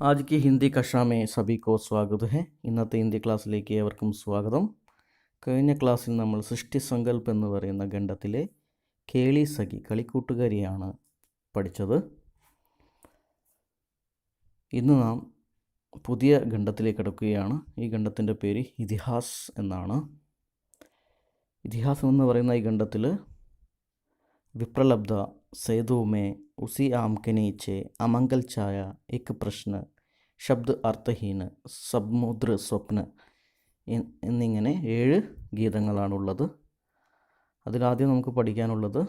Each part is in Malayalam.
आज की हिंदी कक्षा में सभी को स्वागत है. ഇന്നത്തെ ഹിന്ദി ക്ലാസ്സിലേക്ക് ഏവർക്കും സ്വാഗതം. കഴിഞ്ഞ ക്ലാസ്സിൽ നമ്മൾ സൃഷ്ടി സങ്കല്പം എന്ന് പറയുന്ന ഖണ്ഡത്തിലെ കേളി സഖി കളിക്കൂട്ടുകാരിയാണ് പഠിച്ചത്. ഇന്ന് നാം പുതിയ ഖണ്ഡത്തിലേക്ക് കടക്കുകയാണ്. ഈ ഖണ്ഡത്തിൻ്റെ പേര് ഇതിഹാസ് എന്നാണ്. ഇതിഹാസം എന്ന് പറയുന്ന ഈ ഖണ്ഡത്തിൽ विप्रलब्ध सेतु में उसी आम के नीचे अमंगल छाया एक प्रश्न ശബ്ദ അർത്ഥഹീന സമുദ്ര സ്വപ്ന എന്നിങ്ങനെ 7 ഗീതങ്ങളാണുള്ളത്. അതിലാദ്യം നമുക്ക് പഠിക്കാനുള്ളത്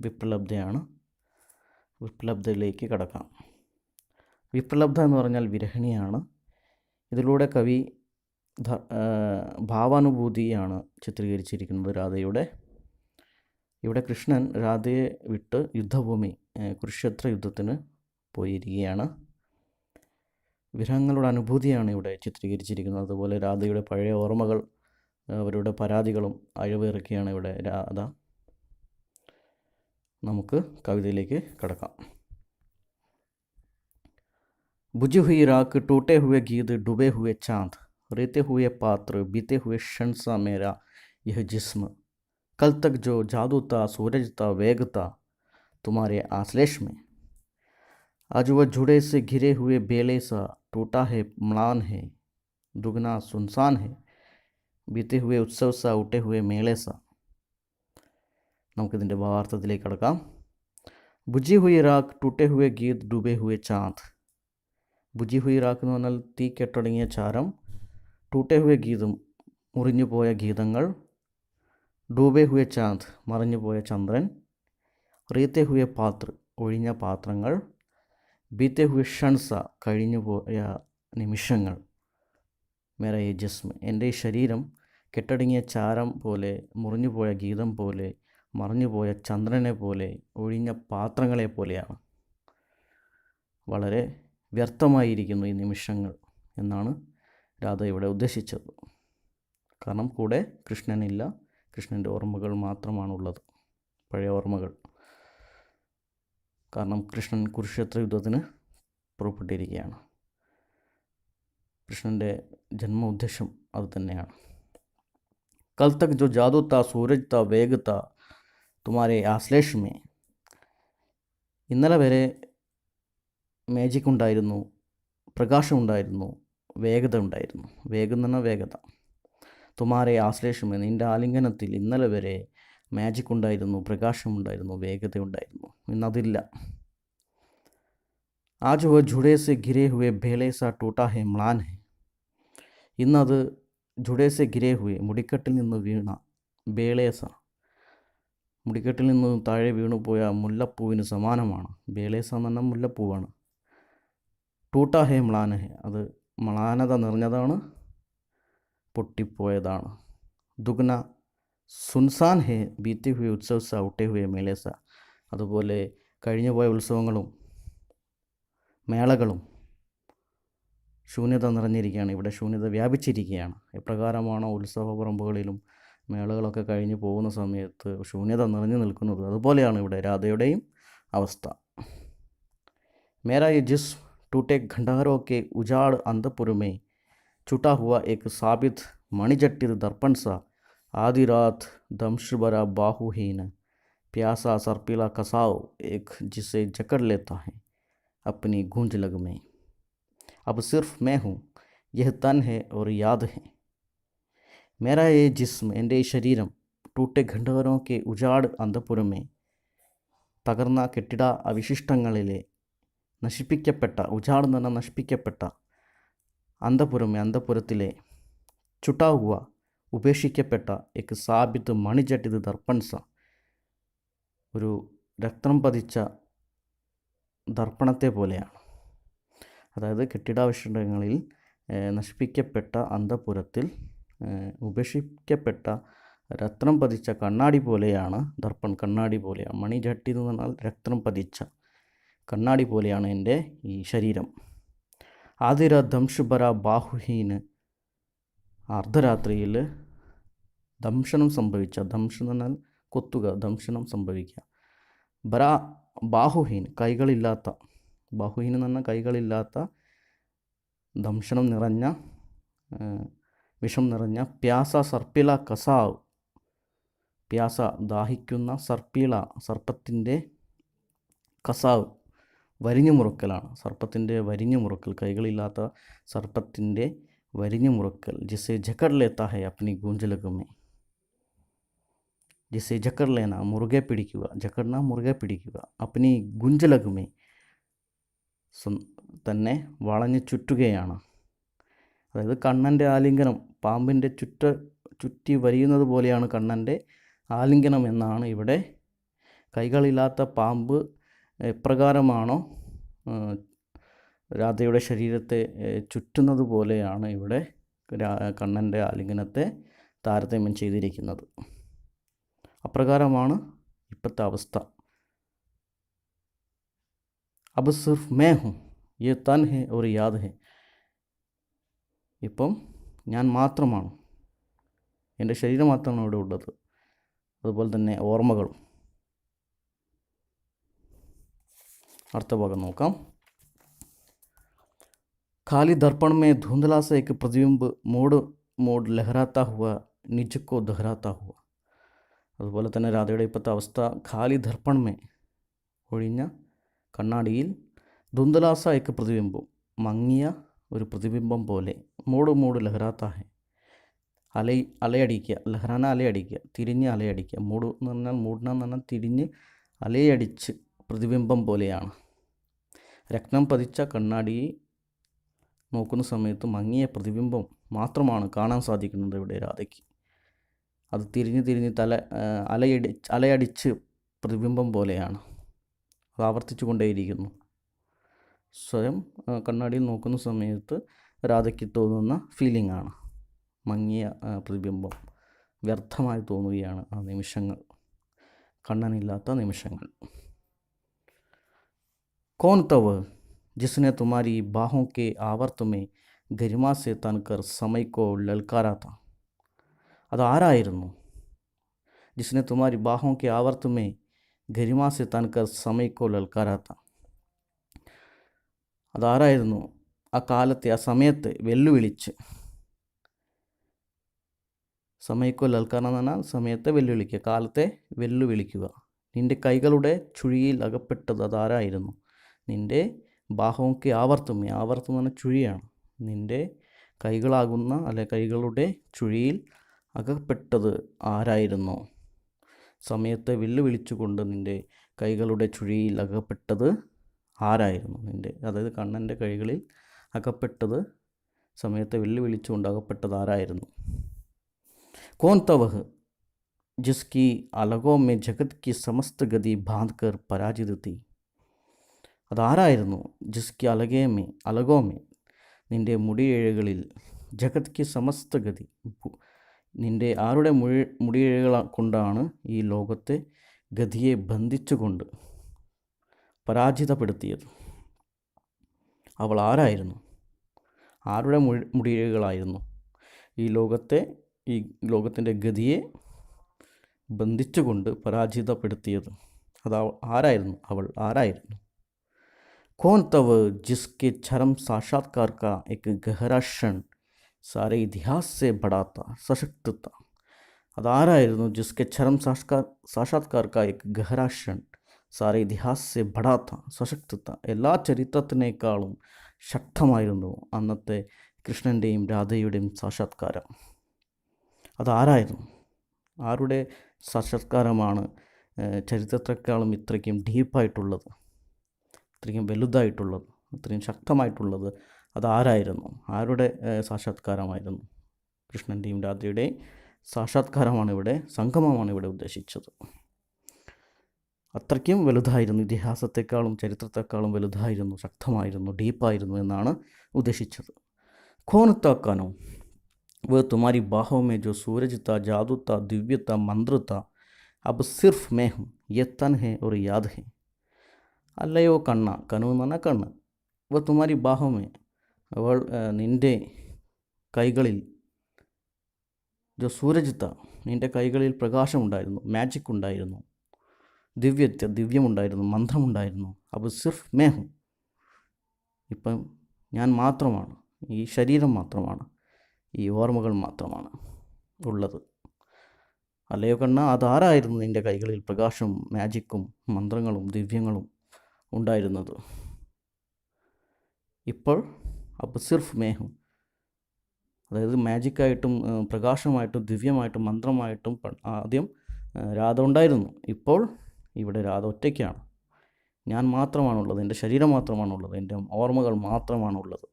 വിപ്രലബ്ധയാണ്. വിപ്രലബ്ധയിലേക്ക് കടക്കാം. വിപ്രലബ്ധ എന്ന് പറഞ്ഞാൽ വിരഹിണിയാണ്. ഇതിലൂടെ കവി ഭാവാനുഭൂതിയാണ് ചിത്രീകരിച്ചിരിക്കുന്നത് രാധയുടെ. ഇവിടെ കൃഷ്ണൻ രാധയെ വിട്ട് യുദ്ധഭൂമി കുരുക്ഷേത്ര യുദ്ധത്തിന് പോയിരിക്കുകയാണ്. വിരഹങ്ങളുടെ അനുഭൂതിയാണ് ഇവിടെ ചിത്രീകരിച്ചിരിക്കുന്നത്. അതുപോലെ രാധയുടെ പഴയ ഓർമ്മകൾ, അവരുടെ പരാതികളും അഴിവേറൊക്കെയാണ് ഇവിടെ രാധ. നമുക്ക് കവിതയിലേക്ക് കടക്കാം. बुझी हुई राख, टूटे हुए गीत, डूबे हुए चांद, रेते हुए पात्र, बीते हुए क्षण सा मेरा यह जिस्म, कल तक जो जादू था, सूरज था, वेग था तुम्हारे आश्लेष में, आज वह जुड़े से घिरे हुए बेले सा टूटा है, म्लान है, दुगना सुनसान है, बीते हुए उत्सव सा, उठे हुए मेले सा. നമുക്കിതിൻ്റെ ഭാവാർത്ഥത്തിലേക്ക് കടക്കാം. ബുജി ഹുയി രാഖ്, ടൂട്ടെ ഹുയെ ഗീത്, ഡൂബെ ഹുയെ ചാന്ത്. ബുജി ഹുയി രാഖ് എന്ന് പറഞ്ഞാൽ തീ കെട്ടടങ്ങിയ ചാരം, ടൂട്ടെ ഹുയെ ഗീതും മുറിഞ്ഞുപോയ ഗീതങ്ങൾ, ഡൂബെ ഹുയെ ചാന്ത് മറിഞ്ഞുപോയ ചന്ദ്രൻ, റീത്തെ ഹുയെ പാത്ര ഒഴിഞ്ഞ പാത്രങ്ങൾ, ബീത്തെ ഹുയെ ഷൺസ കഴിഞ്ഞുപോയ നിമിഷങ്ങൾ, മേര ഈ ജിസ്മ് എൻ്റെ ഈ ശരീരം കെട്ടടങ്ങിയ ചാരം പോലെ, മുറിഞ്ഞുപോയ ഗീതം പോലെ, മറിഞ്ഞുപോയ ചന്ദ്രനെ പോലെ, ഒഴിഞ്ഞ പാത്രങ്ങളെ പോലെയാണ്. വളരെ വ്യർത്ഥമായിരിക്കുന്നു ഈ നിമിഷങ്ങൾ എന്നാണ് രാധ ഇവിടെ ഉദ്ദേശിച്ചത്. കാരണം കൂടെ കൃഷ്ണനില്ല, കൃഷ്ണൻ്റെ ഓർമ്മകൾ മാത്രമാണുള്ളത്, പഴയ ഓർമ്മകൾ. കാരണം കൃഷ്ണൻ കുരുക്ഷേത്ര യുദ്ധത്തിന് പുറപ്പെട്ടിരിക്കുകയാണ്. കൃഷ്ണൻ്റെ ജന്മ ഉദ്ദേശം അത് തന്നെയാണ്. കൽ തക് ജോ ജാദു താ, സൂരജ് താ, വേഗ് താ തുമാരെ ആശ്ലേഷ് മേ. ഇന്നലെ വരെ മാജിക് ഉണ്ടായിരുന്നു, പ്രകാശമുണ്ടായിരുന്നു, വേഗത ഉണ്ടായിരുന്നു. വേഗം എന്ന് പറഞ്ഞാൽ വേഗത. തുമാരെ ആശ്ലേഷം, നിൻ്റെ ആലിംഗനത്തിൽ ഇന്നലെ വരെ മാജിക് ഉണ്ടായിരുന്നു, പ്രകാശമുണ്ടായിരുന്നു, വേഗത ഉണ്ടായിരുന്നു. ഇന്നതില്ല. ആജ് വോ ജുഡേ സെ ഗിരേ ഹുവേ ഭേലേ സാ ടൂട്ടാ ഹെ മ്ലാൻ ഹെ. ഇന്നത് ജുഡേ സെ ഗിരേ ഹുവേ മുടിക്കെട്ടിൽ നിന്ന് വീണ, ബേളേസ മുടിക്കെട്ടിൽ നിന്ന് താഴെ വീണുപോയ മുല്ലപ്പൂവിന് സമാനമാണ്. ബേളേസ എന്ന് പറഞ്ഞാൽ മുല്ലപ്പൂവാണ്. ടൂട്ടാ ഹെ മ്ലാൻ ഹെ അത് മ്ലാനത നിറഞ്ഞതാണ്, പൊട്ടിപ്പോയതാണ്. ദുഗ്ന സുൻസാൻ ഹെ ബീത്തി ഹുയെ ഉത്സവ സ, ഉട്ടെ ഹുയെ മേലേസ. അതുപോലെ കഴിഞ്ഞുപോയ ഉത്സവങ്ങളും മേളകളും ശൂന്യത നിറഞ്ഞിരിക്കുകയാണ്. ഇവിടെ ശൂന്യത വ്യാപിച്ചിരിക്കുകയാണ്. എപ്രകാരമാണോ ഉത്സവ പറമ്പുകളിലും മേളകളൊക്കെ കഴിഞ്ഞു പോകുന്ന സമയത്ത് ശൂന്യത നിറഞ്ഞു നിൽക്കുന്നത്, അതുപോലെയാണ് ഇവിടെ രാധയുടെയും അവസ്ഥ. മേരാ യെ ജിസ്മ് टूटे खंडहरों के उजाड़ अंतपुर में छुटा हुआ एक साबित मणिजट्टित दर्पण सा, आधी रात दमश भरा बाहुहीन प्यासा सर्पीला कसाव एक जिसे जकड़ लेता है अपनी गूंज लग में. अब सिर्फ मैं हूँ, यह तन है और याद है. मेरा ये जिस्म എൻ്റെ ശരീരം, ടൂട്ടെ ഖണ്ഡഹരോं के उजाड़ अंतपुर में തകർന്ന കെട്ടിട അവശിഷ്ടങ്ങളിലെ, നശിപ്പിക്കപ്പെട്ട, ഉജാട് എന്ന് പറഞ്ഞാൽ നശിപ്പിക്കപ്പെട്ട, അന്തപുരമേ അന്തപുരത്തിലെ, ചുട്ടാ ഹുവ ഉപേക്ഷിക്കപ്പെട്ട, എക്ക് സാബിത്ത് മണിജട്ടിത് ദർപ്പൺസ ഒരു രക്തം പതിച്ച ദർപ്പണത്തെ പോലെയാണ്. അതായത് കെട്ടിടാവശിഷ്ടങ്ങളിൽ നശിപ്പിക്കപ്പെട്ട അന്തപുരത്തിൽ ഉപേക്ഷിക്കപ്പെട്ട രത്നം പതിച്ച കണ്ണാടി പോലെയാണ് ദർപ്പൺ. കണ്ണാടി പോലെയാണ്. മണിജട്ടി എന്ന് പറഞ്ഞാൽ രക്തം പതിച്ച കണ്ണാടി പോലെയാണ് എൻ്റെ ഈ ശരീരം. ആതിര ദംഷുബര ബാഹുഹീന് അർദ്ധരാത്രിയിൽ ദംശനം സംഭവിച്ച, ദംശനം എന്ന് പറഞ്ഞാൽ കൊത്തുക, ദംശനം സംഭവിക്കുക. ബര ബാഹുഹീൻ കൈകളില്ലാത്ത, ബാഹുഹീൻ എന്ന് പറഞ്ഞാൽ കൈകളില്ലാത്ത ദംശനം നിറഞ്ഞ വിഷം നിറഞ്ഞ പ്യാസ സർപ്പിള കസാവ്, പ്യാസ ദാഹിക്കുന്ന, സർപ്പിള സർപ്പത്തിൻ്റെ, കസാവ് വരിഞ്ഞു മുറുക്കലാണ്, സർപ്പത്തിൻ്റെ വരിഞ്ഞു മുറുക്കൽ, കൈകളില്ലാത്ത സർപ്പത്തിൻ്റെ വരിഞ്ഞു മുറുക്കൽ. ജിസെ ജക്കർ ലേത്ത ഹെ അപ്നി ഗൂഞ്ചലകുമേ, ജിസെ ജക്കർ ലേന മുറുകെ പിടിക്കുക, ജക്കർന മുറുകെ പിടിക്കുക, അപ്നി ഗുഞ്ചലകുമേ തന്നെ വളഞ്ഞു ചുറ്റുകയാണ്. അതായത് കണ്ണൻ്റെ ആലിംഗനം പാമ്പിൻ്റെ ചുറ്റി വരിയുന്നത് പോലെയാണ് കണ്ണൻ്റെ ആലിംഗനം എന്നാണ് ഇവിടെ. കൈകളില്ലാത്ത പാമ്പ് എപ്രകാരമാണോ രാധയുടെ ശരീരത്തെ ചുറ്റുന്നത് പോലെയാണ് ഇവിടെ കണ്ണൻ്റെ ആലിംഗനത്തെ താരതമ്യം ചെയ്തിരിക്കുന്നത്. അപ്രകാരമാണ് ഇപ്പോഴത്തെ അവസ്ഥ. അബ് സിർഫ് മേ ഹും യേ തൻ ഹെ ഓർ യാദ് ഹെ, ഇപ്പം ഞാൻ മാത്രമാണ്, എൻ്റെ ശരീരം മാത്രമാണ് ഇവിടെ ഉള്ളത്, അതുപോലെ തന്നെ ഓർമ്മകളും. അടുത്ത ഭാഗം നോക്കാം. खाली दर्पण में धुंधला सा एक प्रतिबिंब मोड़ मोड़ लहराता हुआ निज को दोहराता हुआ. അതുപോലെ തന്നെ രാധയുടെ ഇപ്പോഴത്തെ അവസ്ഥ, ഖാലി ദർപ്പൺ മേ ഒഴിഞ്ഞ കണ്ണാടിയിൽ, ധുന്ധലാസ എക്ക് പ്രതിബിംബം മങ്ങിയ ഒരു പ്രതിബിംബം പോലെ, മൂട് ലഹരാത്ത ഹെ അലയടിക്കുക, ലഹറാന അലയടിക്കുക, തിരിഞ്ഞ് അലയടിക്കുക, മൂട് എന്ന് പറഞ്ഞാൽ മൂടന എന്ന് പറഞ്ഞാൽ തിരിഞ്ഞ് അലയടിച്ച് പ്രതിബിംബം പോലെയാണ്. രത്നം പതിച്ച കണ്ണാടിയെ നോക്കുന്ന സമയത്ത് മങ്ങിയ പ്രതിബിംബം മാത്രമാണ് കാണാൻ സാധിക്കുന്നത് ഇവിടെ രാധയ്ക്ക്. അത് തിരിഞ്ഞ് അലയടിച്ച് പ്രതിബിംബം പോലെയാണ്, അത് ആവർത്തിച്ചു കൊണ്ടേയിരിക്കുന്നു. സ്വയം കണ്ണാടിയിൽ നോക്കുന്ന സമയത്ത് രാധയ്ക്ക് തോന്നുന്ന ഫീലിംഗ് ആണ്, മങ്ങിയ പ്രതിബിംബം വ്യർത്ഥമായി തോന്നുകയാണ് ആ നിമിഷങ്ങൾ, കണ്ണനില്ലാത്ത നിമിഷങ്ങൾ. कौन तव जिसने तुम्हारी बाहों के आवर्त में गरिमा से तनकर समय को ललकारा था. അതാരായിരുന്നു? ജിസ്നെ തുമാരി ബാഹോं के आवर्त में गरिमा से तनकर समय को ललकारा था. അതാരായിരുന്നു ആ കാലത്തെ, ആ സമയത്തെ വെല്ലുവിളിച്ച്, സമയക്കോ ലൽക്കാര എന്ന് പറഞ്ഞാൽ സമയത്തെ വെല്ലുവിളിക്കുക, കാലത്തെ വെല്ലുവിളിക്കുക. നിൻ്റെ കൈകളുടെ ചുഴിയിൽ അകപ്പെട്ടത് അതാരായിരുന്നു? നിൻ്റെ ബാഹോക്ക് ആവർത്തം എന്ന് പറഞ്ഞാൽ ചുഴിയാണ്. നിൻ്റെ കൈകളാകുന്ന കൈകളുടെ ചുഴിയിൽ അകപ്പെട്ടത് ആരായിരുന്നു? സമയത്തെ വെല്ലുവിളിച്ചുകൊണ്ട് നിൻ്റെ കൈകളുടെ ചുഴിയിൽ അകപ്പെട്ടത് ആരായിരുന്നു? അതായത് കണ്ണൻ്റെ കൈകളിൽ അകപ്പെട്ടത്, സമയത്തെ വെല്ലുവിളിച്ചുകൊണ്ട് അകപ്പെട്ടത് ആരായിരുന്നു? कौन तव जिसकी अलगों में जगत की समस्त गति बांध कर पराजित थी. അതാരായിരുന്നു? ജിസ്കി അലഗോ മേ നിൻ്റെ മുടിയിഴകളിൽ, ജഗത് കി സമസ്ത ഗതി നിൻ്റെ ആരുടെ മുടിയിഴകൾ കൊണ്ടാണ് ഈ ലോകത്തെ ഗതിയെ ബന്ധിച്ചുകൊണ്ട് പരാജിതപ്പെടുത്തിയത്? അവൾ ആരായിരുന്നു? ആരുടെ മുടിയിഴകളായിരുന്നു ഈ ലോകത്തിൻ്റെ ഗതിയെ ബന്ധിച്ചുകൊണ്ട് പരാജിതപ്പെടുത്തിയത്? ആരായിരുന്നു? അവൾ ആരായിരുന്നു? कौन तव जिसके चरम साक्षात्कार का एक गहरा क्षण सारे इतिहास से बड़ा था, सशक्त था. അതാരായിരുന്നു? ജിസ്കെ ചരം സാക്ഷാത്കാർ കാ एक गहरा क्षण सारे इतिहास से बड़ा था, सशक्त था. എല്ലാ ചരിത്രത്തിനേക്കാളും ശക്തമായിരുന്നു അന്നത്തെ കൃഷ്ണൻ്റെയും രാധയുടെയും സാക്ഷാത്കാരം. അതാരായിരുന്നു? ആരുടെ സാക്ഷാത്കാരമാണ് ചരിത്രത്തെക്കാളും ഇത്രയ്ക്കും ഡീപ്പായിട്ടുള്ളത്, ഇത്രയും വലുതായിട്ടുള്ളത്, ഇത്രയും ശക്തമായിട്ടുള്ളത്? അതാരായിരുന്നു? ആരുടെ സാക്ഷാത്കാരമായിരുന്നു? കൃഷ്ണൻ്റെയും രാധയുടെയും സാക്ഷാത്കാരമാണ് ഇവിടെ, സംഗമമാണ് ഇവിടെ ഉദ്ദേശിച്ചത്. അത്രയ്ക്കും വലുതായിരുന്നു, ഇതിഹാസത്തെക്കാളും ചരിത്രത്തെക്കാളും വലുതായിരുന്നു, ശക്തമായിരുന്നു, ഡീപ്പായിരുന്നു എന്നാണ് ഉദ്ദേശിച്ചത്. ഖോനത്താക്കാനോ वह तुम्हारी बाहों में जो सूरज था, जादू था, दिव्यता, मंत्र था, अब सिर्फ मैं हूँ, ये तन है और याद है. അല്ലയോ കണ്ണ, കനു എന്ന് പറഞ്ഞാൽ കണ്ണ്, വ തുമാരി ബാഹോമേ അവൾ നിൻ്റെ കൈകളിൽ, ജോ സൂരജിത്ത നിൻ്റെ കൈകളിൽ പ്രകാശമുണ്ടായിരുന്നു, മാജിക് ഉണ്ടായിരുന്നു, ദിവ്യമുണ്ടായിരുന്നു, മന്ത്രമുണ്ടായിരുന്നു. അബ് സിർഫ് മേ ഹും, ഇപ്പം ഞാൻ മാത്രമാണ്, ഈ ശരീരം മാത്രമാണ്, ഈ ഓർമ്മകൾ മാത്രമാണ് ഉള്ളത്. അല്ലയോ കണ്ണ, അതാരായിരുന്നു നിൻ്റെ കൈകളിൽ പ്രകാശവും മാജിക്കും മന്ത്രങ്ങളും ദിവ്യങ്ങളും ഉണ്ടായിരുന്നത്? ഇപ്പോൾ അബ് സിർഫ് മേഹും, അതായത് മാജിക്കായിട്ടും പ്രകാശമായിട്ടും ദിവ്യമായിട്ടും മന്ത്രമായിട്ടും ആദ്യം രാധ ഉണ്ടായിരുന്നു. ഇപ്പോൾ ഇവിടെ രാധ ഒറ്റയ്ക്കാണ്. ഞാൻ മാത്രമാണുള്ളത്, എൻ്റെ ശരീരം മാത്രമാണുള്ളത്, എൻ്റെ ഓർമ്മകൾ മാത്രമാണുള്ളത്.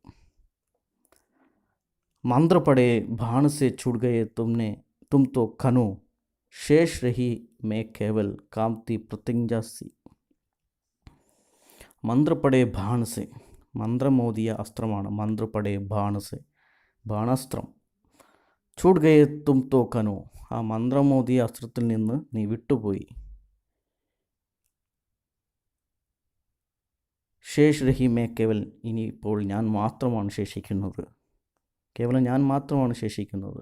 मंत्र पढ़े भाण से छूट गए तुमने, तुम तो खनो शेष रही मैं केवल कामती प्रतिज्ञा सी. मंत्र पढ़े भाण से, മന്ത്രമോദിയ അസ്ത്രമാണ് മന്ത്ര പടേ ബാണസ്, ബാണാസ്ത്രം. ചൂട് ഗയേ തും തോ കനോ, ആ മന്ത്രമോദിയ അസ്ത്രത്തിൽ നിന്ന് നീ വിട്ടുപോയി. ശേഷ് രഹി മേ കേവൽ, ഇനിയിപ്പോൾ ഞാൻ മാത്രമാണ് ശേഷിക്കുന്നത്, കേവലം ഞാൻ മാത്രമാണ് ശേഷിക്കുന്നത്.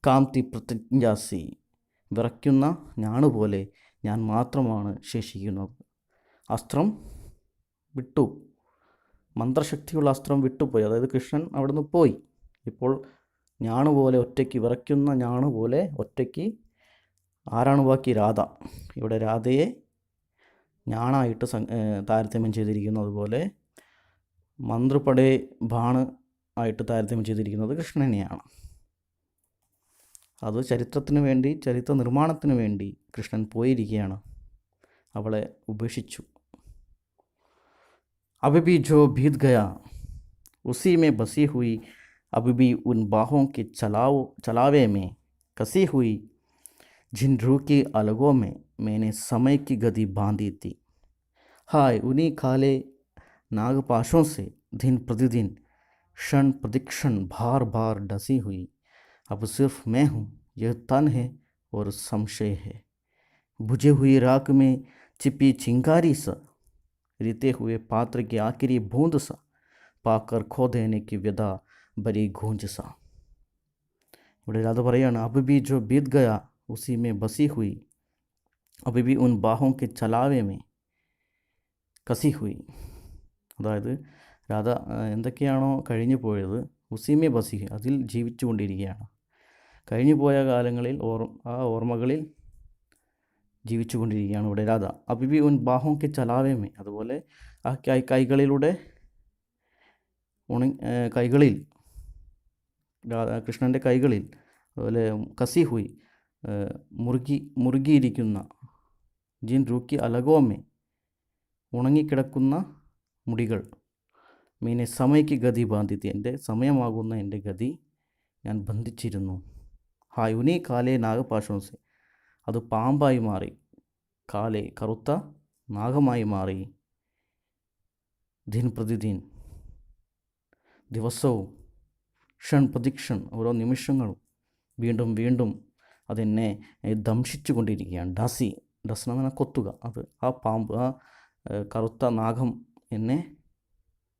കാംതി പ്രതിജ്ഞാസി, വിറയ്ക്കുന്ന ഞാണുപോലെ ഞാൻ മാത്രമാണ് ശേഷിക്കുന്നത്. അസ്ത്രം വിട്ടു, മന്ത്രശക്തിയുള്ള അസ്ത്രം വിട്ടുപോയി, അതായത് കൃഷ്ണൻ അവിടെ നിന്ന് പോയി. ഇപ്പോൾ ഞാണുപോലെ ഒറ്റയ്ക്ക്, വിറയ്ക്കുന്ന ഞാണുപോലെ ഒറ്റയ്ക്ക് ആരാണ് ബാക്കി? രാധ. ഇവിടെ രാധയെ ഞാണായിട്ട് താരതമ്യം ചെയ്തിരിക്കുന്നു. അതുപോലെ മന്ത്രപടേ ബാണ് ആയിട്ട് താരതമ്യം ചെയ്തിരിക്കുന്നത് കൃഷ്ണനെയാണ്. അത് ചരിത്രത്തിന് വേണ്ടി, ചരിത്ര നിർമ്മാണത്തിന് വേണ്ടി കൃഷ്ണൻ പോയിരിക്കുകയാണ്, അവളെ ഉപേക്ഷിച്ചു. अभी भी जो बीत गया उसी में बसी हुई, अभी भी उन बाहों के चलावे में कसी हुई, जिन रूह की अलगों में मैंने समय की गति बांधी थी. हाय उन्हीं काले नागपाशों से दिन प्रतिदिन क्षण प्रतिक्षण बार बार डसी हुई, अब सिर्फ मैं हूँ, यह तन है और संशय है. बुझे हुई राख में छिपी चिंगारी सा, रिते हुए पात्र की आखिरी बूंद सा, पाकर खो देने की व्यथा भरी गूंज सा. ഇവിടെ രാധ പറയാണ്, അബ് ബി ജോ ബീത് ഗയ ഉസി മേ ബസി ഹുയി, അബ് ബി ഉൻ ബാഹോം കെ ചലാവേ മേ കസി ഹുയി. അതായത് രാധ എന്തൊക്കെയാണോ കഴിഞ്ഞു പോയത്, ഉസീമേ ബസി, അതിൽ ജീവിച്ചു കൊണ്ടിരിക്കുകയാണ്. കഴിഞ്ഞു പോയ കാലങ്ങളിൽ ആ ഓർമ്മകളിൽ ജീവിച്ചു കൊണ്ടിരിക്കുകയാണ് ഇവിടെ രാധ. അബിബി ഉൻ ബാഹോക്ക് ചലാവേമേ, അതുപോലെ ആ കൈകളിലൂടെ കൈകളിൽ കൃഷ്ണൻ്റെ കൈകളിൽ, അതുപോലെ കസി ഹുയി, മുറുകിയിരിക്കുന്ന, ജിൻ റൂക്കി അലഗോമേ, ഉണങ്ങിക്കിടക്കുന്ന മുടികൾ, മീനെ സമയക്ക് ഗതി ബാന്ധിത്തി, എൻ്റെ സമയമാകുന്ന എൻ്റെ ഗതി ഞാൻ ബന്ധിച്ചിരുന്നു. ഹായുനി കാലേ നാഗപാശോസെ, അത് പാമ്പായി മാറി, കാലേ കറുത്ത നാഗമായി മാറി, ദിൻ പ്രതിദിൻ ദിവസവും, ക്ഷൺ പ്രതിക്ഷൺ ഓരോ നിമിഷങ്ങളും വീണ്ടും വീണ്ടും അതെന്നെ ദംശിച്ചു കൊണ്ടിരിക്കുകയാണ്. ഡസി, ഡസന എന്ന് പറഞ്ഞാൽ കൊത്തുക, അത് ആ പാമ്പ്, ആ കറുത്ത നാഗം എന്നെ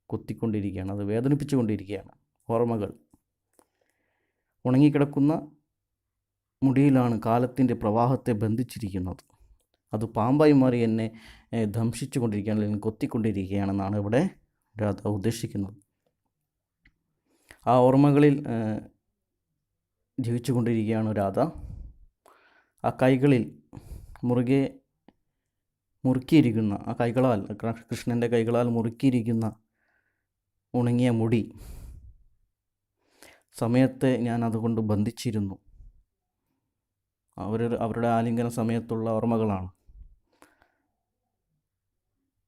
കൊത്തിക്കൊണ്ടിരിക്കുകയാണ്, അത് വേദനിപ്പിച്ചു കൊണ്ടിരിക്കുകയാണ്. ഓർമ്മകൾ ഉണങ്ങിക്കിടക്കുന്ന മുടിയിലാണ് കാലത്തിൻ്റെ പ്രവാഹത്തെ ബന്ധിച്ചിരിക്കുന്നത്, അത് പാമ്പായി മാറി എന്നെ ദംശിച്ചു കൊണ്ടിരിക്കുകയാണ്, അല്ലെങ്കിൽ കൊത്തിക്കൊണ്ടിരിക്കുകയാണെന്നാണ് ഇവിടെ രാധ ഉദ്ദേശിക്കുന്നത്. ആ ഓർമ്മകളിൽ ജീവിച്ചു കൊണ്ടിരിക്കുകയാണ് രാധ. ആ കൈകളിൽ മുറുക്കിയിരിക്കുന്ന, ആ കൈകളാൽ, കൃഷ്ണൻ്റെ കൈകളാൽ മുറുക്കിയിരിക്കുന്ന ഉണങ്ങിയ മുടി, സമയത്തെ ഞാൻ അതുകൊണ്ട് ബന്ധിച്ചിരുന്നു. അവരുടെ ആലിംഗന സമയത്തുള്ള ഓർമ്മകളാണ്.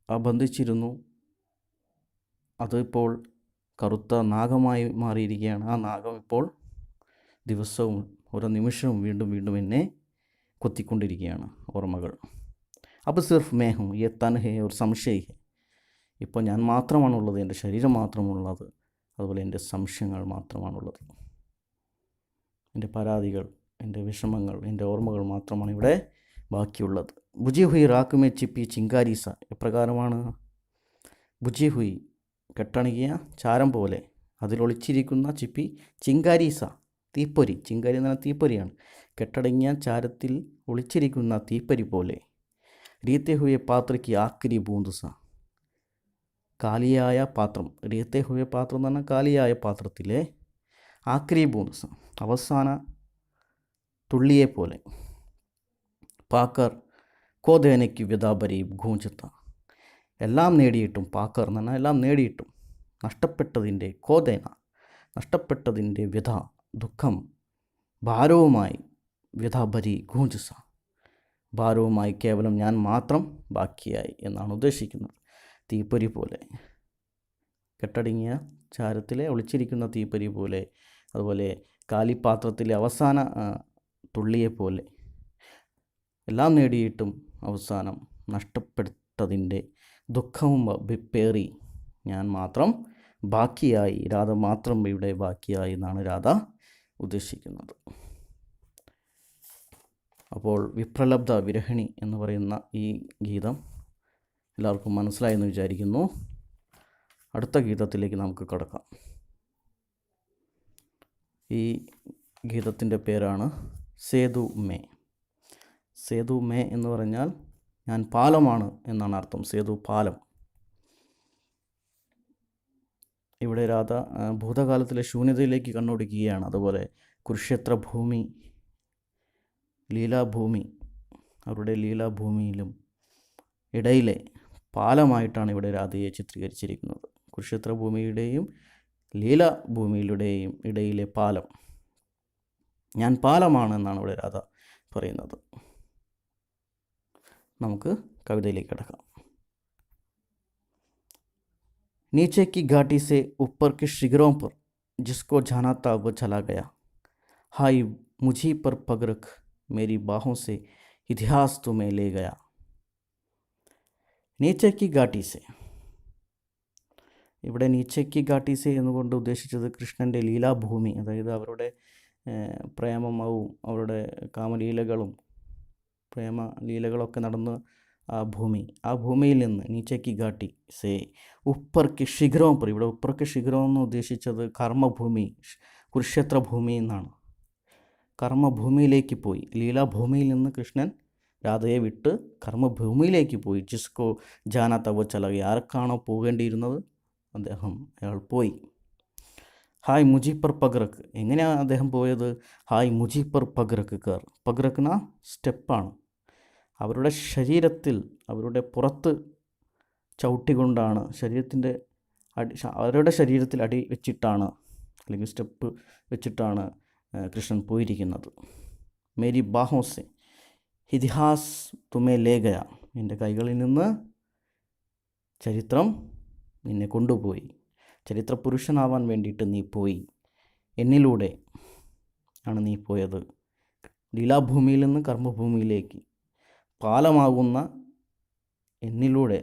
ആ ബന്ധിച്ചിരുന്നു, അതിപ്പോൾ കറുത്ത നാഗമായി മാറിയിരിക്കുകയാണ്. ആ നാഗം ഇപ്പോൾ ദിവസവും ഓരോ നിമിഷവും വീണ്ടും വീണ്ടും എന്നെ കൊത്തിക്കൊണ്ടിരിക്കുകയാണ്, ഓർമ്മകൾ. അപ്പോൾ സിർഫ് മേഹും യെ തൻ ഹേ ഒരു സംശയ് ഹേ, ഇപ്പോൾ ഞാൻ മാത്രമാണുള്ളത്, എൻ്റെ ശരീരം മാത്രമുള്ളത്, അതുപോലെ എൻ്റെ സംശയങ്ങൾ മാത്രമാണുള്ളത്, എൻ്റെ പരാതികൾ, എൻ്റെ വിഷമങ്ങൾ, എൻ്റെ ഓർമ്മകൾ മാത്രമാണ് ഇവിടെ ബാക്കിയുള്ളത്. ബുജി ഹുയി റാക്കുമേ ചിപ്പി ചിങ്കാരീസ, എപ്രകാരമാണ്? ബുജി ഹുയി, കെട്ടണങ്ങിയ ചാരം പോലെ, അതിലൊളിച്ചിരിക്കുന്ന, ചിപ്പി ചിങ്കാരീസ, തീപ്പൊരി. ചിങ്കാരി എന്ന് പറഞ്ഞാൽ തീപ്പൊരിയാണ്. കെട്ടടങ്ങിയ ചാരത്തിൽ ഒളിച്ചിരിക്കുന്ന തീപ്പൊരി പോലെ. രീത്തെ ഹുയെ പാത്രയ്ക്ക് ആക്രി ബൂന്തുസ, കാലിയായ പാത്രം, റിയത്തെ ഹുവെ പാത്രം എന്ന് പറഞ്ഞാൽ കാലിയായ പാത്രത്തിലെ ആക്രി ബൂന്ദ് അവസാന തുള്ളിയെപ്പോലെ, പാക്കർ കോദേനയ്ക്ക് വിതാബരി ഗൂഞ്ചത്ത, എല്ലാം നേടിയിട്ടും, പാക്കർ എന്ന് പറഞ്ഞാൽ എല്ലാം നേടിയിട്ടും, നഷ്ടപ്പെട്ടതിൻ്റെ കോദേന, നഷ്ടപ്പെട്ടതിൻ്റെ വ്യഥ, ദുഃഖം, ഭാരവുമായി വ്യഥാബരി ഗൂഞ്ചസ, ഭാരവുമായി കേവലം ഞാൻ മാത്രം ബാക്കിയായി എന്നാണ് ഉദ്ദേശിക്കുന്നത്. തീപ്പൊരി പോലെ, കെട്ടടങ്ങിയ ചാരത്തിലെ ഒളിച്ചിരിക്കുന്ന തീപ്പൊരി പോലെ, അതുപോലെ കാലിപ്പാത്രത്തിലെ അവസാന തുള്ളിയെപ്പോലെ, എല്ലാം നേടിയിട്ടും അവസാനം നഷ്ടപ്പെട്ടതിൻ്റെ ദുഃഖവും പേറി ഞാൻ മാത്രം ബാക്കിയായി, രാധ മാത്രം ഇവിടെ ബാക്കിയായി എന്നാണ് രാധ ഉദ്ദേശിക്കുന്നത്. അപ്പോൾ വിപ്രലബ്ധ വിരഹിണി എന്ന് പറയുന്ന ഈ ഗീതം എല്ലാവർക്കും മനസ്സിലായെന്ന് വിചാരിക്കുന്നു. അടുത്ത ഗീതത്തിലേക്ക് നമുക്ക് കടക്കാം. ഈ ഗീതത്തിൻ്റെ പേരാണ് സേതു മേ. സേതു മേ എന്ന് പറഞ്ഞാൽ ഞാൻ പാലമാണ് എന്നാണ് അർത്ഥം. സേതു പാലം. ഇവിടെ രാധ ഭൂതകാലത്തിലെ ശൂന്യതയിലേക്ക് കണ്ണോടിക്കുകയാണ്. അതുപോലെ കുരുക്ഷേത്ര ഭൂമി, ലീലാഭൂമി, അവരുടെ ലീലാഭൂമിയിലും ഇടയിലെ പാലമായിട്ടാണ് ഇവിടെ രാധയെ ചിത്രീകരിച്ചിരിക്കുന്നത്. കുരുക്ഷേത്ര ഭൂമിയുടെയും ലീലാഭൂമിയിലുടെയും ഇടയിലെ പാലം, ഞാൻ പാലമാണ് എന്നാണ് ഇവിടെ രാധ പറയുന്നത്. നമുക്ക് കവിതയിലേക്ക് കിടക്കാം. नीचे की घाटी से ऊपर के शिखरों पर जिसको जाना था वो चला गया, हाय मुझी पर पग रख मेरी बाहों से इतिहास तुम्हें ले गया. നീച്ചെ കി ഘാട്ടി സെ, ഇവിടെ നീച്ചെ കി ഘാട്ടി സെ എന്നുകൊണ്ട് ഉദ്ദേശിച്ചത് കൃഷ്ണൻ്റെ ലീലാഭൂമി, അതായത് അവരുടെ പ്രേമവും അവരുടെ കാമലീലകളും പ്രേമലീലകളൊക്കെ നടന്ന ആ ഭൂമി, ആ ഭൂമിയിൽ നിന്ന് നീച്ചയ്ക്ക് ഘാട്ടി സേ ഉപ്പർക്ക് ശിഖരവും പറയും. ഇവിടെ ഉപ്പർക്ക് ശിഖരം എന്ന് ഉദ്ദേശിച്ചത് കർമ്മഭൂമി, കുരുക്ഷേത്ര ഭൂമി എന്നാണ്. കർമ്മഭൂമിയിലേക്ക് പോയി, ലീലാഭൂമിയിൽ നിന്ന് കൃഷ്ണൻ രാധയെ വിട്ട് കർമ്മഭൂമിയിലേക്ക് പോയി. ജിസ്കോ ജാന തവ ചലക, ആർക്കാണോ പോകേണ്ടിയിരുന്നത് അയാൾ പോയി. ഹായ് മുജി പർ പഗ്രക്ക്, എങ്ങനെയാണ് അദ്ദേഹം പോയത്? ഹായ് മുജി പർ പഗ്രക്ക് കർ, പഗ്രക്ന സ്റ്റെപ്പാണ്. അവരുടെ ശരീരത്തിൽ, അവരുടെ പുറത്ത് ചവിട്ടിക്കൊണ്ടാണ്, അവരുടെ ശരീരത്തിൽ അടി വെച്ചിട്ടാണ്, അല്ലെങ്കിൽ സ്റ്റെപ്പ് വെച്ചിട്ടാണ് കൃഷ്ണൻ പോയിരിക്കുന്നത്. മേരി ബാഹോസെ ഇതിഹാസ് തുമേ ലേഖയ, എൻ്റെ കൈകളിൽ നിന്ന് ചരിത്രം നിന്നെ കൊണ്ടുപോയി, ചരിത്ര പുരുഷനാവാൻ വേണ്ടിയിട്ട് നീ പോയി, എന്നിലൂടെ ആണ് നീ പോയത്. ലീലാഭൂമിയിൽ നിന്ന് കർമ്മഭൂമിയിലേക്ക് പാലമാകുന്ന എന്നിലൂടെ,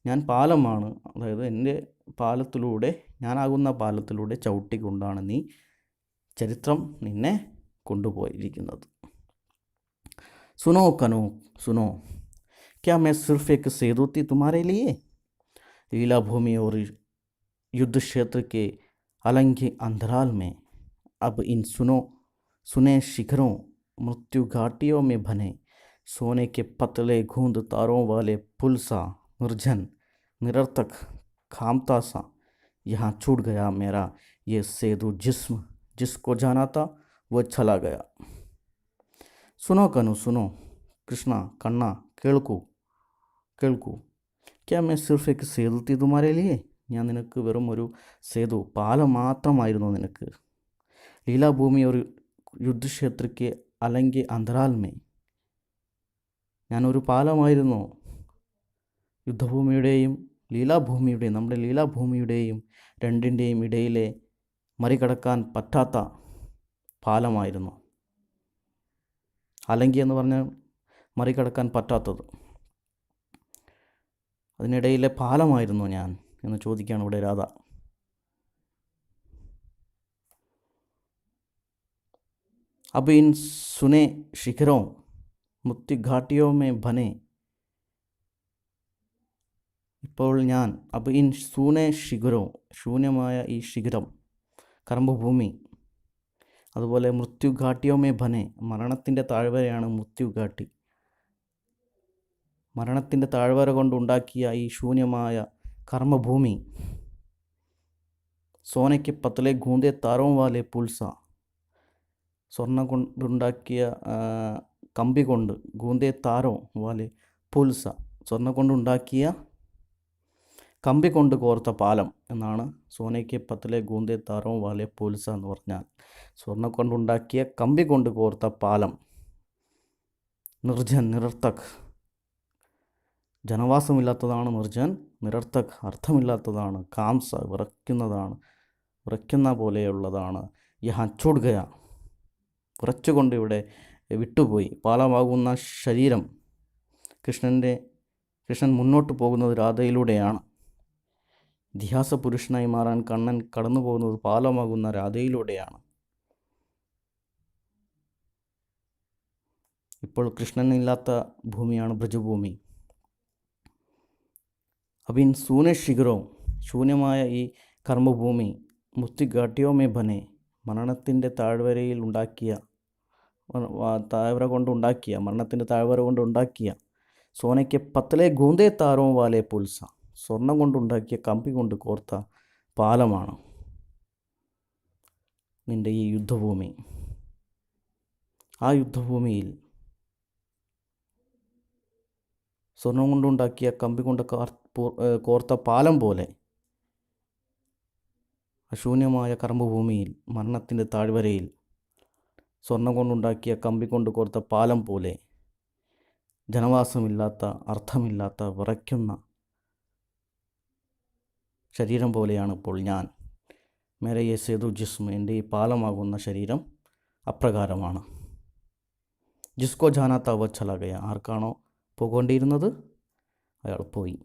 ഞാൻ പാലമാണ്, അതായത് എൻ്റെ പാലത്തിലൂടെ, ഞാനാകുന്ന പാലത്തിലൂടെ ചവിട്ടിക്കൊണ്ടാണ് നീ ചരിത്രം നിന്നെ കൊണ്ടുപോയിരിക്കുന്നത്. സുനോ കനോ സുനോ, ക്യാ मैं सिर्फ एक सेतु थी तुम्हारे लिए, लीलाभूमि और युद्ध क्षेत्र के अलंघे अंतराल में, अब इन सुने शिखरों मृत्यु घाटियों में बने सोने के पतले गूंद तारों वाले पुल सा निर्जन निरर्थक खामता सा, यहाँ छूट गया मेरा ये सेतु जिस्म, जिसको जाना था वो चला गया. सुनो कनु सुनो, കൃഷ്ണ കണ്ണ കേൾക്കൂ, ക്യാ मैं सिर्फ एक सेतु थी तुम्हारे लिए, ഞാൻ നിനക്ക് വെറും ഒരു സേതു, പാലം മാത്രമായിരുന്നു നിനക്ക്. ലീലാഭൂമി ഒരു യുദ്ധക്ഷേത്രയ്ക്ക് അല്ലെങ്കിൽ അന്തരാൽമേ, ഞാനൊരു പാലമായിരുന്നു. യുദ്ധഭൂമിയുടെയും ലീലാഭൂമിയുടെയും, നമ്മുടെ ലീലാഭൂമിയുടെയും രണ്ടിൻ്റെയും ഇടയിലെ മറികടക്കാൻ പറ്റാത്ത പാലമായിരുന്നു. അലങ്കി എന്ന് പറഞ്ഞാൽ മറികടക്കാൻ പറ്റാത്തത്, അതിനിടയിലെ പാലമായിരുന്നു ഞാൻ എന്ന് ചോദിക്കുകയാണ് ഇവിടെ രാധ. अब इन सुने शिखरों मुक्ति घाटियों में बने, ഇപ്പോൾ ഞാൻ अब इन सुने शिखरों, ശൂന്യമായ ഈ ശിഖരം കർമ്മഭൂമി, അതുപോലെ മൃത്യുഘാട്ടിയോമേ ബനെ, മരണത്തിൻ്റെ താഴ്വരയാണ് മൃത്യുഘാട്ടി. മരണത്തിൻ്റെ താഴ്വര കൊണ്ടുണ്ടാക്കിയ ഈ ശൂന്യമായ കർമ്മഭൂമി. സോനയ്ക്ക് പത്തലെ ഗൂന്തേ താരവും വാലെ പുൽസ. സ്വർണ്ണം കൊണ്ടുണ്ടാക്കിയ കമ്പി കൊണ്ട് ഗൂന്തേ താരോ വാലെ പുൽസ, സ്വർണ്ണം കൊണ്ടുണ്ടാക്കിയ കമ്പി കൊണ്ട് കോർത്ത പാലം എന്നാണ് സോനയ്ക്ക് പത്തലെ ഗൂന്തേ താരോ വാലെ പുൽസ എന്ന് പറഞ്ഞാൽ. സ്വർണ്ണം കൊണ്ടുണ്ടാക്കിയ കമ്പി കൊണ്ട് കോർത്ത പാലം. നിർജൻ, നിരർത്ഥക്. ജനവാസമില്ലാത്തതാണ് നിർജൻ. നിരർത്ഥക്, അർത്ഥമില്ലാത്തതാണ്. കാംസ, വിറയ്ക്കുന്ന പോലെയുള്ളതാണ്. യഹാൻ ഛൂട്ട് ഗയ, വിറച്ചുകൊണ്ട് ഇവിടെ വിട്ടുപോയി. പാലമാകുന്ന ശരീരം. കൃഷ്ണൻ മുന്നോട്ട് പോകുന്നത് രാധയിലൂടെയാണ്. ഇതിഹാസ പുരുഷനായി മാറാൻ കണ്ണൻ കടന്നു പോകുന്നത് പാലമാകുന്ന രാധയിലൂടെയാണ്. ഇപ്പോൾ കൃഷ്ണനില്ലാത്ത ഭൂമിയാണ് ബ്രജഭൂമി. അബിൻ സൂനെ ശിഖരോ, ശൂന്യമായ ഈ കർമ്മഭൂമി. മുസ്തി ഘാട്ടിയോ മേ ബനെ, മരണത്തിൻ്റെ താഴ്വരയിൽ ഉണ്ടാക്കിയ, മരണത്തിൻ്റെ താഴ്വര കൊണ്ടുണ്ടാക്കിയ. സോനയ്ക്ക് പത്തലെ ഗൂന്തേ താരോ വാലെ പുൽസ, സ്വർണം കൊണ്ടുണ്ടാക്കിയ കമ്പി കൊണ്ട് കോർത്ത പാലമാണ് നിൻ്റെ ഈ യുദ്ധഭൂമി. ആ യുദ്ധഭൂമിയിൽ സ്വർണം കൊണ്ടുണ്ടാക്കിയ കമ്പി കൊണ്ട് കോർത്ത പാലം പോലെ, അശൂന്യമായ കർമ്മഭൂമിയിൽ, മരണത്തിൻ്റെ താഴ്വരയിൽ സ്വർണം കൊണ്ടുണ്ടാക്കിയ കമ്പി കൊണ്ട് കോർത്ത പാലം പോലെ, ജനവാസമില്ലാത്ത, അർത്ഥമില്ലാത്ത, വിറയ്ക്കുന്ന ശരീരം പോലെയാണ് ഇപ്പോൾ ഞാൻ. മേരെ യെ സേതു ജിസ്മ, എൻ്റെ ഈ പാലമാകുന്ന ശരീരം അപ്രകാരമാണ്. ജിസ്കോ ജാനാത്ത വ ചല ഗയ, ആർക്കാണോ പോകേണ്ടിയിരുന്നത് അയാൾ പോയി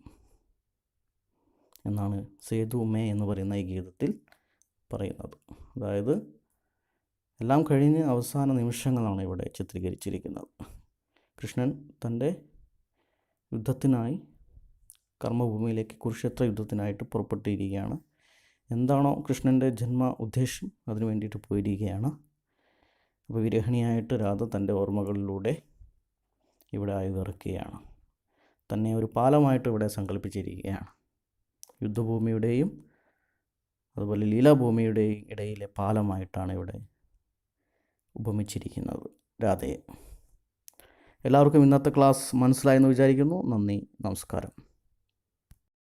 എന്നാണ് സേതു മേ എന്ന് പറയുന്ന ഈ ഗീതത്തിൽ പറയുന്നത്. അതായത് എല്ലാം കഴിഞ്ഞ് അവസാന നിമിഷങ്ങളാണ് ഇവിടെ ചിത്രീകരിച്ചിരിക്കുന്നത്. കൃഷ്ണൻ തൻ്റെ യുദ്ധത്തിനായി കർമ്മഭൂമിയിലേക്ക്, കുരുക്ഷേത്ര യുദ്ധത്തിനായിട്ട് പുറപ്പെട്ടിരിക്കുകയാണ്. എന്താണോ കൃഷ്ണൻ്റെ ജന്മ ഉദ്ദേശം അതിനു വേണ്ടിയിട്ട് പോയിരിക്കുകയാണ്. അപ്പോൾ വിരഹിണിയായിട്ട് രാധ തൻ്റെ ഓർമ്മകളിലൂടെ ഇവിടെ ആയുധിറക്കുകയാണ്. തന്നെ ഒരു പാലമായിട്ട് ഇവിടെ സങ്കല്പിച്ചിരിക്കുകയാണ്. യുദ്ധഭൂമിയുടെയും അതുപോലെ ലീലാഭൂമിയുടെയും ഇടയിലെ പാലമായിട്ടാണ് ഇവിടെ ഉപമിച്ചിരിക്കുന്നത് രാധയെ. എല്ലാവർക്കും ഇന്നത്തെ ക്ലാസ് മനസ്സിലായെന്ന് വിചാരിക്കുന്നു. നന്ദി, നമസ്കാരം.